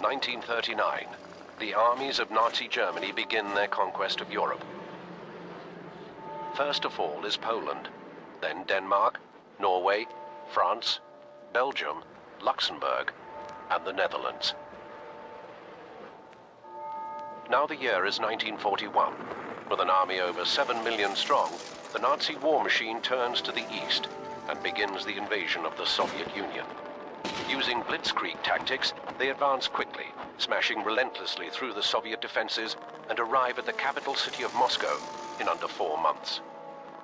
1939. The armies of Nazi Germany begin their conquest of Europe. First of all is Poland, then Denmark, Norway, France, Belgium, Luxembourg, and the Netherlands. Now the year is 1941. With an army over 7 million strong, the Nazi war machine turns to the east and begins the invasion of the Soviet Union. Using blitzkrieg tactics, they advance quickly, smashing relentlessly through the Soviet defenses and arrive at the capital city of Moscow in under 4 months.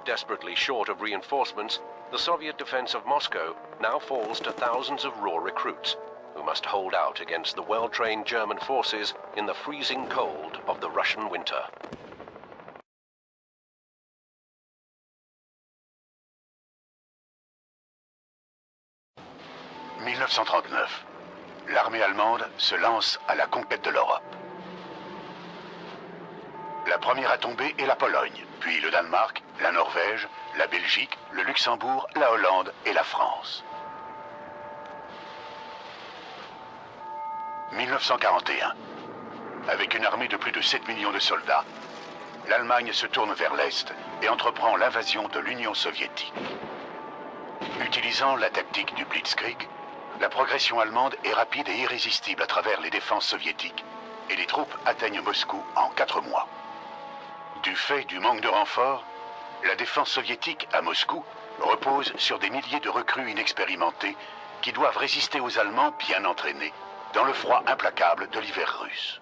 Desperately short of reinforcements, the Soviet defense of Moscow now falls to thousands of raw recruits who must hold out against the well-trained German forces in the freezing cold of the Russian winter. « 1939. L'armée allemande se lance à la conquête de l'Europe. La première à tomber est la Pologne, puis le Danemark, la Norvège, la Belgique, le Luxembourg, la Hollande et la France. 1941. Avec une armée de plus de 7 millions de soldats, l'Allemagne se tourne vers l'Est et entreprend l'invasion de l'Union soviétique. Utilisant la tactique du blitzkrieg, la progression allemande est rapide et irrésistible à travers les défenses soviétiques, et les troupes atteignent Moscou en 4 mois. Du fait du manque de renforts, la défense soviétique à Moscou repose sur des milliers de recrues inexpérimentés qui doivent résister aux Allemands bien entraînés dans le froid implacable de l'hiver russe.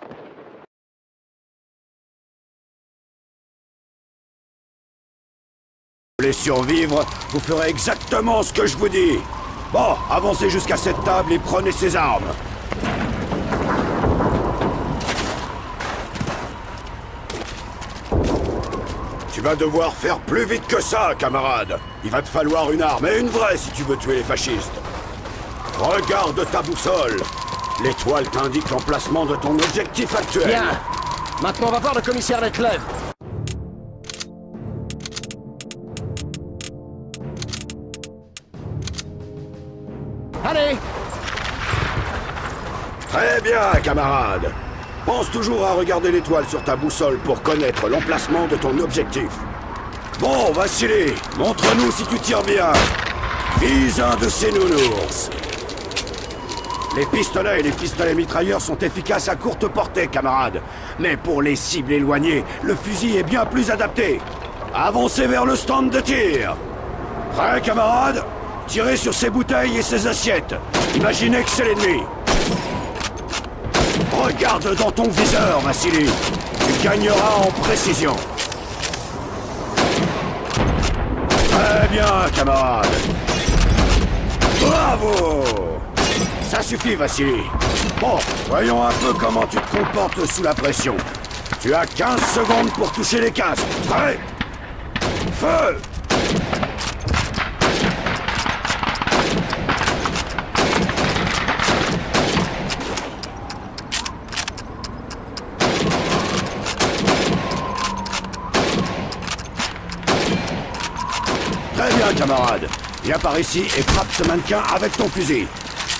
Vous voulez survivre, vous ferez exactement ce que je vous dis. Bon, avancez jusqu'à cette table et prenez ces armes. Tu vas devoir faire plus vite que ça, camarade. Il va te falloir une arme, et une vraie si tu veux tuer les fascistes. Regarde ta boussole. L'étoile t'indique l'emplacement de ton objectif actuel. Bien. Maintenant, on va voir le commissaire Letlev. Allez! Très bien, camarade. Pense toujours à regarder l'étoile sur ta boussole pour connaître l'emplacement de ton objectif. Bon, Vassili, montre-nous si tu tires bien. Vise un de ces nounours. Les pistolets et les pistolets mitrailleurs sont efficaces à courte portée, camarade. Mais pour les cibles éloignées, le fusil est bien plus adapté. Avancez vers le stand de tir. Prêt, camarade? Tirez sur ces bouteilles et ces assiettes. Imaginez que c'est l'ennemi. Regarde dans ton viseur, Vassili. Tu gagneras en précision. Très bien, camarade. Bravo! Ça suffit, Vassili. Bon, voyons un peu comment tu te comportes sous la pression. Tu as 15 secondes pour toucher les casques. Prêt? Feu! Très bien, camarade. Viens par ici et frappe ce mannequin avec ton fusil.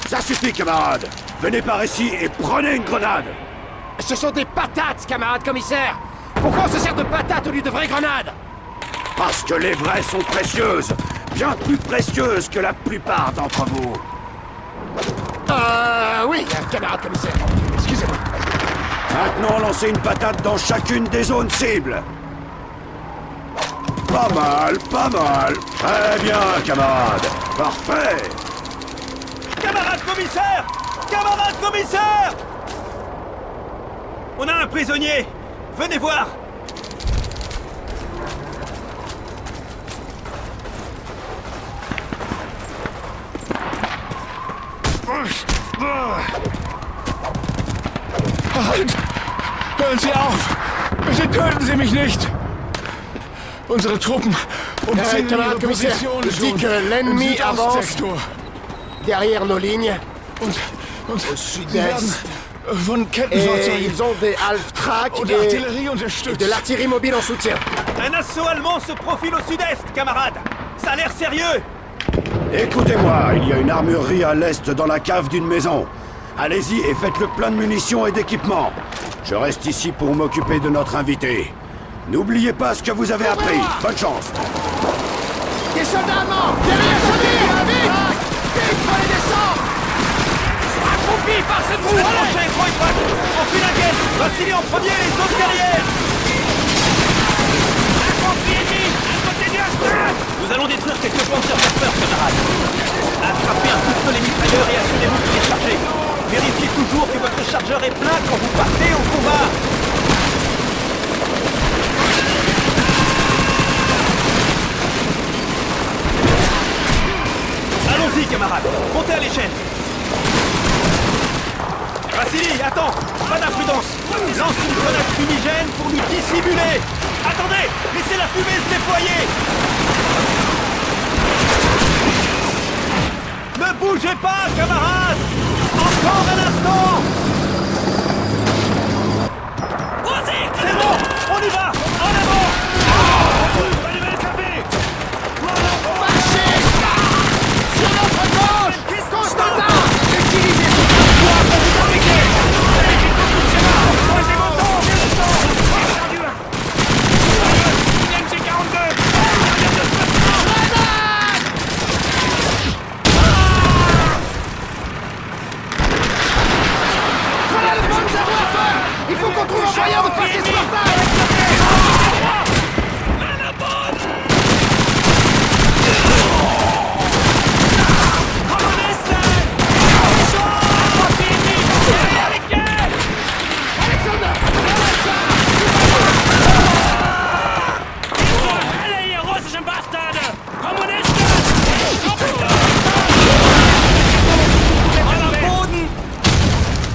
Ça suffit, camarade. Venez par ici et prenez une grenade. Ce sont des patates, camarade commissaire. Pourquoi on se sert de patates au lieu de vraies grenades? Parce que les vraies sont précieuses. Bien plus précieuses que la plupart d'entre vous. Oui, camarade commissaire. Excusez-moi. Maintenant, lancez une patate dans chacune des zones cibles. Pas mal, pas mal. Très bien, camarade. Parfait. Camarade commissaire! Camarade commissaire! On a un prisonnier! Venez voir! Halt! Hören Sie auf! Bitte töten Sie mich nicht! Unsere Truppen umzingeln ihre Position dit que l'ennemi avance derrière nos lignes und au sud-est. Von Kettenfahrzeugen Et ils ont des half-tracks und et Artillerie unterstützt. de l'artillerie mobile en soutien. Un assaut allemand se profile au sud-est, camarade! Ça a l'air sérieux! Écoutez-moi, il y a une armurerie à l'est dans la cave d'une maison. Allez-y et faites le plein de munitions et d'équipements. Je reste ici pour m'occuper de notre invité. N'oubliez pas ce que vous avez appris. Bonne chance. Des soldats allemands! Derrière, vite! Vite, faut les descendre! Accroupis par ce trou! Allez, Freudbach! Enfile la guette! Vassili en premier, les autres derrière! Infanterie ennemie! À côté du hashtag! Nous allons détruire quelques panzerwerfers, camarades. Attrapez un pistolet mitrailleur et assurez-vous qu'il est chargé. Vérifiez toujours que votre chargeur est plein quand vous partez au combat. Allons-y, camarades. Montez à l'échelle. Vassili, attends. Pas d'imprudence. Lance une grenade fumigène pour nous dissimuler. Attendez, laissez la fumée se déployer. Ne bougez pas, camarades. Encore un instant. C'est bon, on y va. En avant. Sur notre gauche! Constantin! Utilisez ce poids pour vous fabriquer! Il faut qu'on trouve un moyen de passer ce portail!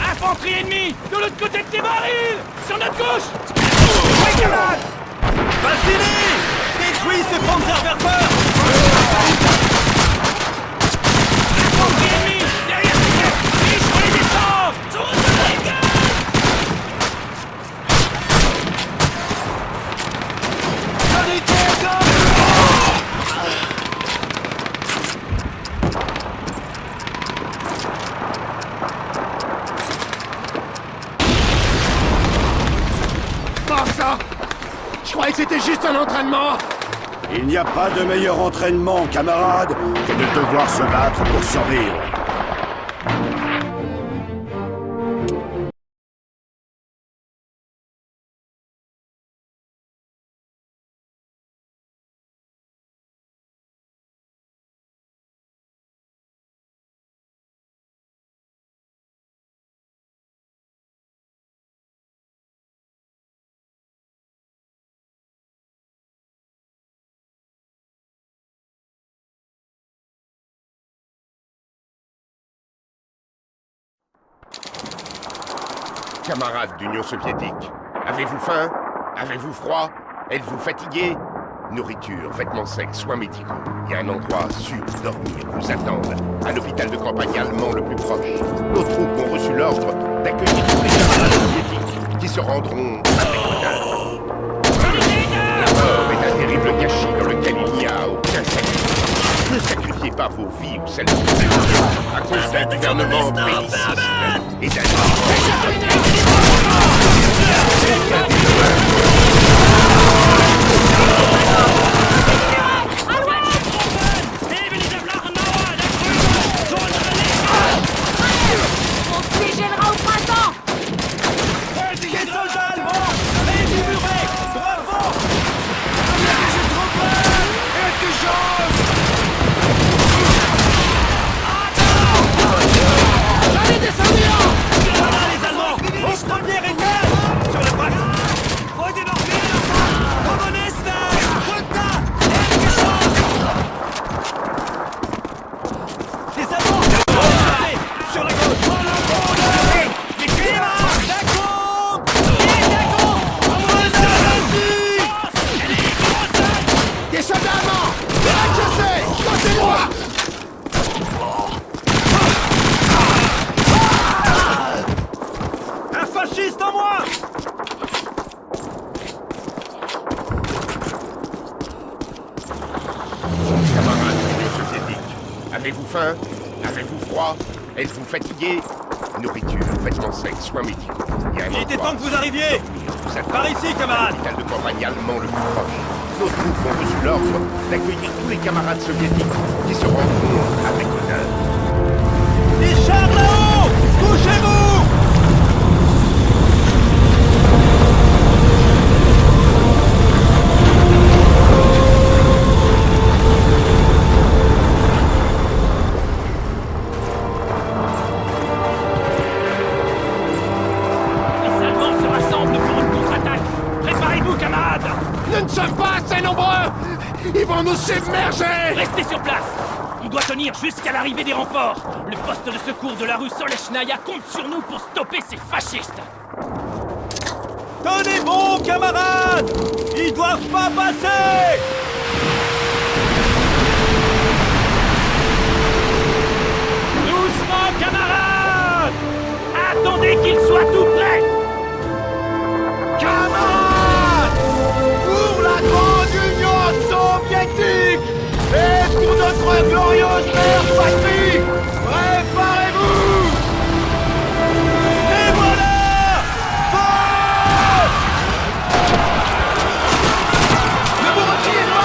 Infanterie ennemie! De l'autre côté de tes barils! Sur notre gauche! Oui, camarade! Vassili! Détruis ce panzerwerfer! Infanterie ennemie! Derrière tes têtes! Riche, on les descend! Tourne de la gueule! Je croyais que c'était juste un entraînement! Il n'y a pas de meilleur entraînement, camarade, que de devoir se battre pour survivre. Camarades d'Union soviétique, avez-vous faim? Avez-vous froid? Êtes-vous fatigué? Nourriture, vêtements secs, soins médicaux. Il y a un endroit sûr où dormir, vous attendent. À l'hôpital de campagne allemand le plus proche. Nos troupes ont reçu l'ordre d'accueillir tous les camarades soviétiques qui se rendront avec l'honneur. La mort est un terrible gâchis dans lequel il n'y a aucun sacrifice. Ne sacrifiez pas vos vies ou celles de vos amis à cause d'un gouvernement belliciste et d'un Avez-vous faim? Avez-vous froid? Êtes-vous fatigué? Nourriture, vêtements secs, soins médicaux. Il y a un Il était endroit temps que vous arriviez. vous attend. Par ici, camarades. L'hôpital de campagne allemand le plus proche. Nos troupes ont reçu l'ordre d'accueillir tous les camarades soviétiques qui se rendront avec honneur. Les chars là-haut! Couchez-vous! Les Allemands se rassemblent pour une contre-attaque. Préparez-vous, camarades! Nous ne sommes pas assez nombreux! Ils vont nous submerger! Restez sur place! On doit tenir jusqu'à l'arrivée des renforts! Le poste de secours de la rue Solechnaya compte sur nous pour stopper ces fascistes! Tenez bon, camarades! Ils doivent pas passer! Doucement, camarades! Attendez qu'ils soient tout prêts! Camarades! Pour la grande Union soviétique! Et pour notre glorieuse mère patrie! Préparez-vous! Et voilà! Feu! Ne vous retirez pas!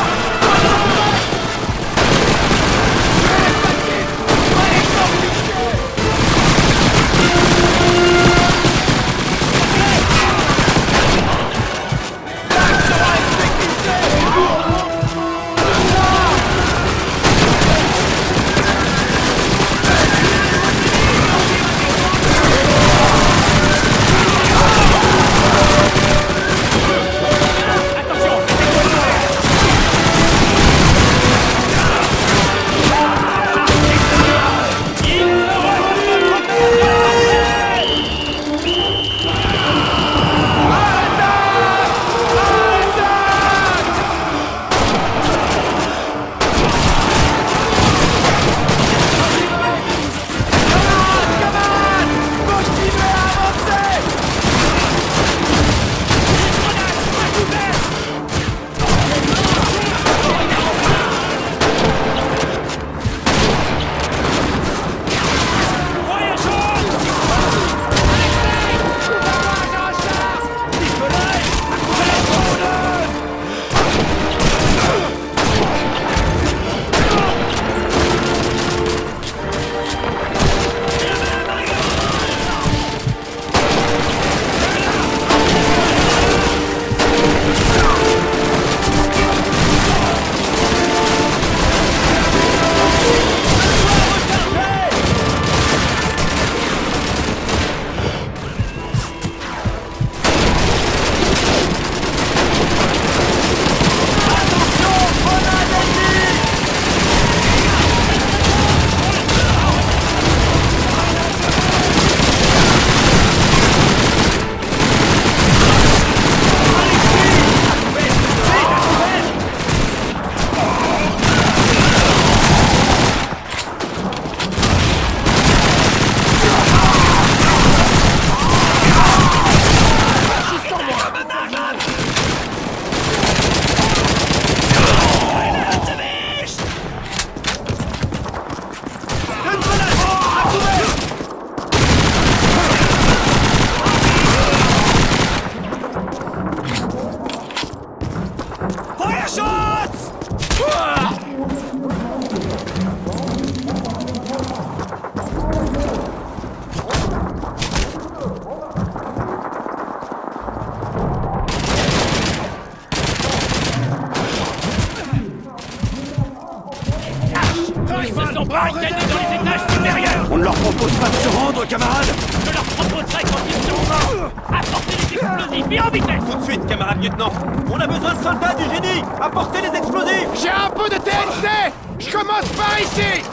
On ne leur propose pas de se rendre, camarades? Je leur proposerai quand ils seront morts! Apportez les explosifs et en vitesse! Tout de suite, camarade lieutenant! On a besoin de soldats du génie! Apportez les explosifs! J'ai un peu de TNC! Je commence par ici!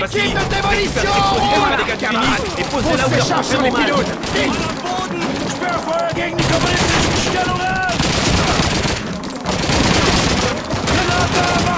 Équipe de démolition! Camarades, et posez là où leur chercher prochain les hommage. pilotes! Vite! Sperrfeuer gegen die kommunistischen Stellungen! Granate!